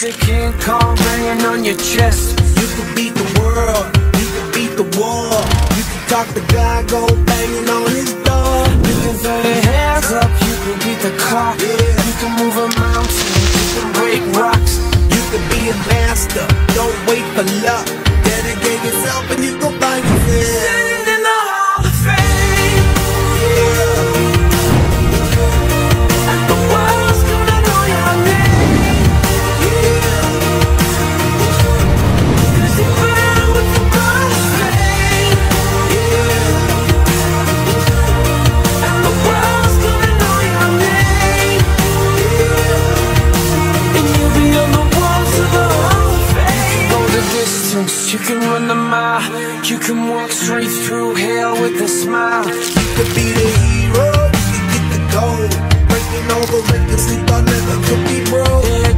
Music and call ringing on your chest. You can beat the world, you can beat the war. You can talk to God, go banging on his door. You can throw your hands up, you can beat the clock. Yeah. You can move a mountain, you can break rocks. You can be a master, don't wait for luck. Dedicate yourself and you gon' find yourself. Sitting in the Hall of Fame, and the world's gonna know your name. Cause you burn with the brightest flame, and the world's gonna know your name. And you'll be on the walls of the Hall of Fame. Go the distance, you can run the mile. You can walk straight through hell with a smile. You could be the hero, you could get the gold. Breaking all the records they thought never could be broke. Yeah,